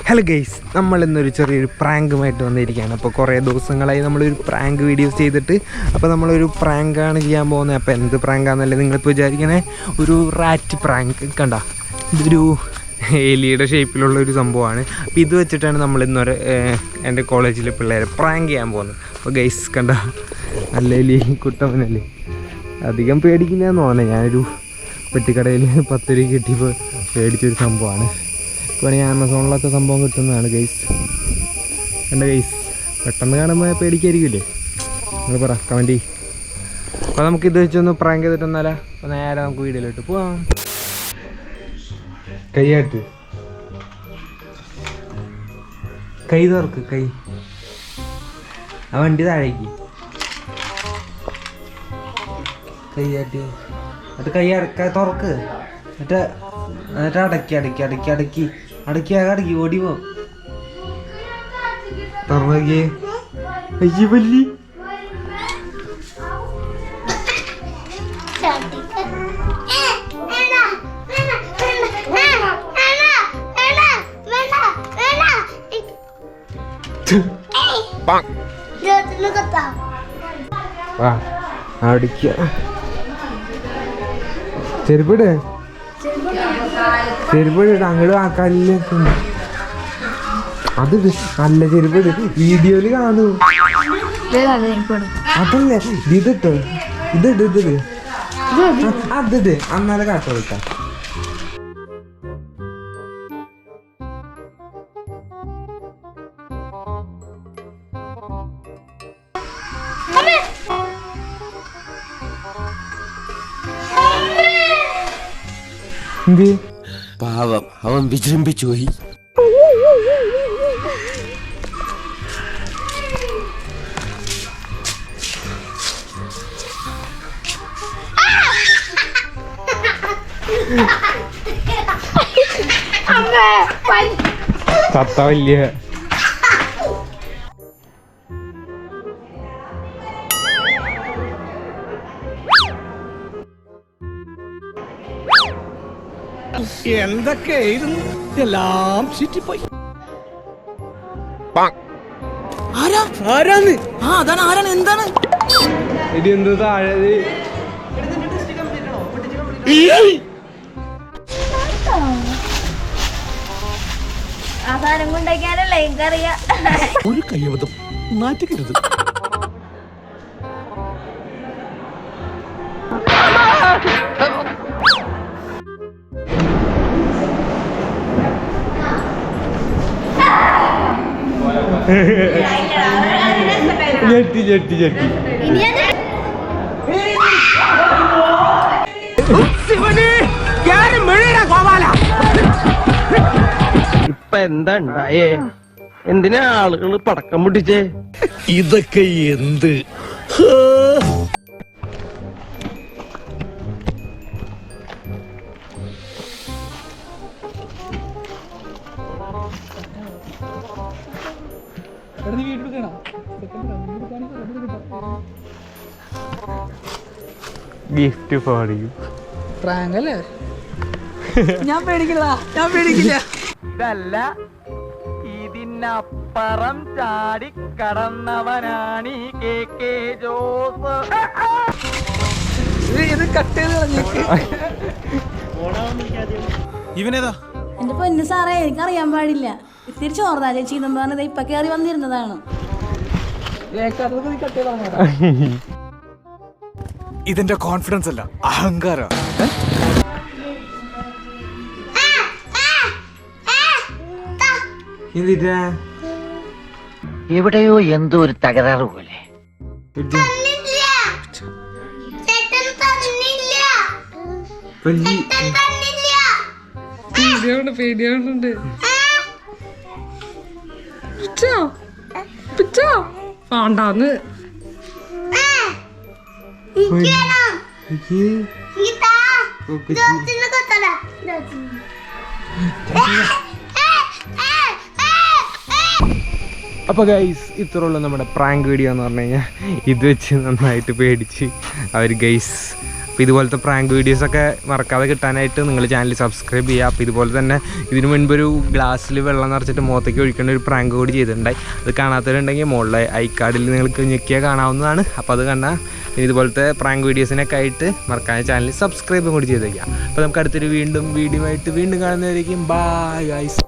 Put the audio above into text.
Hello guys, നമ്മളിന്നൊരു ചെറിയൊരു പ്രാങ്കുമായിട്ട് വന്നിരിക്കുകയാണ്. അപ്പോൾ കുറേ ദിവസങ്ങളായി നമ്മളൊരു പ്രാങ്ക് വീഡിയോസ് ചെയ്തിട്ട്. അപ്പോൾ നമ്മളൊരു പ്രാങ്കാണ് ചെയ്യാൻ പോകുന്നത്. അപ്പോൾ എന്ത് പ്രാങ്കാണെന്നല്ലേ നിങ്ങളിപ്പോൾ വിചാരിക്കണേ? ഒരു റാറ്റ് പ്രാങ്ക്. കണ്ട, ഇതൊരു എലിയുടെ ഷേപ്പിലുള്ളൊരു സംഭവമാണ്. അപ്പോൾ ഇത് വെച്ചിട്ടാണ് നമ്മളിന്നൊരു എൻ്റെ കോളേജിലെ പിള്ളേരെ പ്രാങ്ക് ചെയ്യാൻ പോകുന്നത്. അപ്പോൾ ഗൈസ് കണ്ട, നല്ല എലി കുട്ടവനല്ലേ, അധികം പേടിക്കില്ല എന്ന് തോന്നുന്നത്. ഞാനൊരു പെട്ടിക്കടയിൽ 10 രൂപ കിട്ടിയപ്പോൾ പേടിച്ചൊരു സംഭവമാണ്. ഇപ്പോൾ ഞാൻ ആമസോണിലൊക്കെ സംഭവം കിട്ടുന്നതാണ് ഗൈസ്. എൻ്റെ ഗൈസ് പെട്ടെന്ന് കാണുമ്പോൾ പേടിക്കായിരിക്കില്ലേ? നിങ്ങൾ പറ, കമൻറ്റ് ചെയ്യും. അപ്പോൾ നമുക്കിത് വെച്ചൊന്ന് പ്രാങ്ക് ചെയ്തിട്ടൊന്നാല. അപ്പോൾ നേരെ നമുക്ക് വീഡിയോയിലോട്ട് പോവാം. കൈയാട്ട്, കൈ തുറക്ക്, കൈ ആ വണ്ടി താഴേക്ക് കൈയാട്ടി. എന്നിട്ട് കൈ തുറക്ക്, എന്നിട്ട് അടക്കി ഓടി പോ. തുറന്നോക്കിയേ, അയ്യ വല്ലി. അടിക്ക ചെരുപ്പിട്, ചെരുപ്പിട് അങ്ങോട്ട് ആക്കാനില്ല. അത് നല്ല ചെരുപ്പിട്, വീഡിയോയില് കാണൂ. അതല്ലേ ഇതിട്ട് അതിട് അന്നാലെ കാട്ടോ വിട്ടാ. എന്ത് പാവം, അവൻ വിജൃംഭിച്ചു പോയി. ചത്ത വലിയ എന്തൊക്കെയായിരുന്നു, എല്ലാം ചുറ്റിപ്പോയി. ആരാണ്? അതാണ്, ആരാണ്, എന്താണ് ഇത്? എന്ത് താഴെ ആധാരം കൊണ്ടേക്കാനല്ലേ എനിക്കറിയാം. ഒരു കയ്യബദ്ധം നാറ്റിക്കരുത്. ഞെട്ടി ഞെട്ടി ഞെട്ടി. ഇപ്പൊ എന്താ ഉണ്ടായേ? എന്തിനാ ആളുകൾ പടക്കം പൊട്ടിച്ചേ? ഇതൊക്കെ എന്ത്? Gift for you. പ്രാങ്കല്ലേ? ഞാൻ പേടിക്കില്ല, ഞാൻ പേടിക്കില്ല. ഇതല്ല, ഇതിനപ്പുറം ചാടി കടന്നവനാണ് ഈ KK ജോസ്. ഇത് കട്ട് ചെയ്ത് കളഞ്ഞേക്ക്. ഇവനേതാ? എന്റെ പൊന്നു സാറേ, എനിക്കറിയാൻ പാടില്ല. ഇത്തിരി ചോർന്നാ ചേച്ചി എന്ന് പറഞ്ഞത് ഇപ്പൊ കയറി വന്നിരുന്നതാണ്. ഇതെന്റെ കോൺഫിഡൻസ് അല്ല, അഹങ്കാരം. എന്തിട്ടാ? എവിടെയോ എന്തോ ഒരു തകരാറ് പോലെ. പേടിയാവുന്നുണ്ട്. വേണ്ടാന്ന് അപ്പോൾ ഗൈസ്, ഇത്രയുള്ള നമ്മുടെ പ്രാങ്ക് വീഡിയോ എന്ന് പറഞ്ഞു കഴിഞ്ഞാൽ ഇത് വെച്ച് നന്നായിട്ട് പേടിച്ച് അവർ ഗൈസ് അപ്പോൾ ഇതുപോലത്തെ പ്രാങ്ക് വീഡിയോസൊക്കെ മറക്കാതെ കിട്ടാനായിട്ട് നിങ്ങൾ ചാനൽ സബ്സ്ക്രൈബ് ചെയ്യുക. അപ്പോൾ ഇതുപോലെ തന്നെ ഇതിനു മുൻപൊരു ഗ്ലാസ്സിൽ വെള്ളം നിറച്ചിട്ട് മുഖത്തേക്ക് ഒഴിക്കേണ്ട ഒരു പ്രാങ്ക് കൂടി ചെയ്തിട്ടുണ്ടായി. അത് കാണാത്തവരുണ്ടെങ്കിൽ മുകളിലെ ഐ കാർഡിൽ നിങ്ങൾക്ക് ഞെക്കിയാൽ കാണാവുന്നതാണ്. അപ്പോൾ അത് കണ്ടാൽ ഇതുപോലത്തെ പ്രാങ്ക് വീഡിയോസിനൊക്കെ ആയിട്ട് മറക്കാതെ ചാനൽ സബ്സ്ക്രൈബും കൂടി ചെയ്ത് വയ്ക്കുക. അപ്പോൾ നമുക്ക് അടുത്തൊരു വീഡിയോ ആയിട്ട് വീണ്ടും കാണുന്നവരേക്കും ബൈ ഗൈസ്.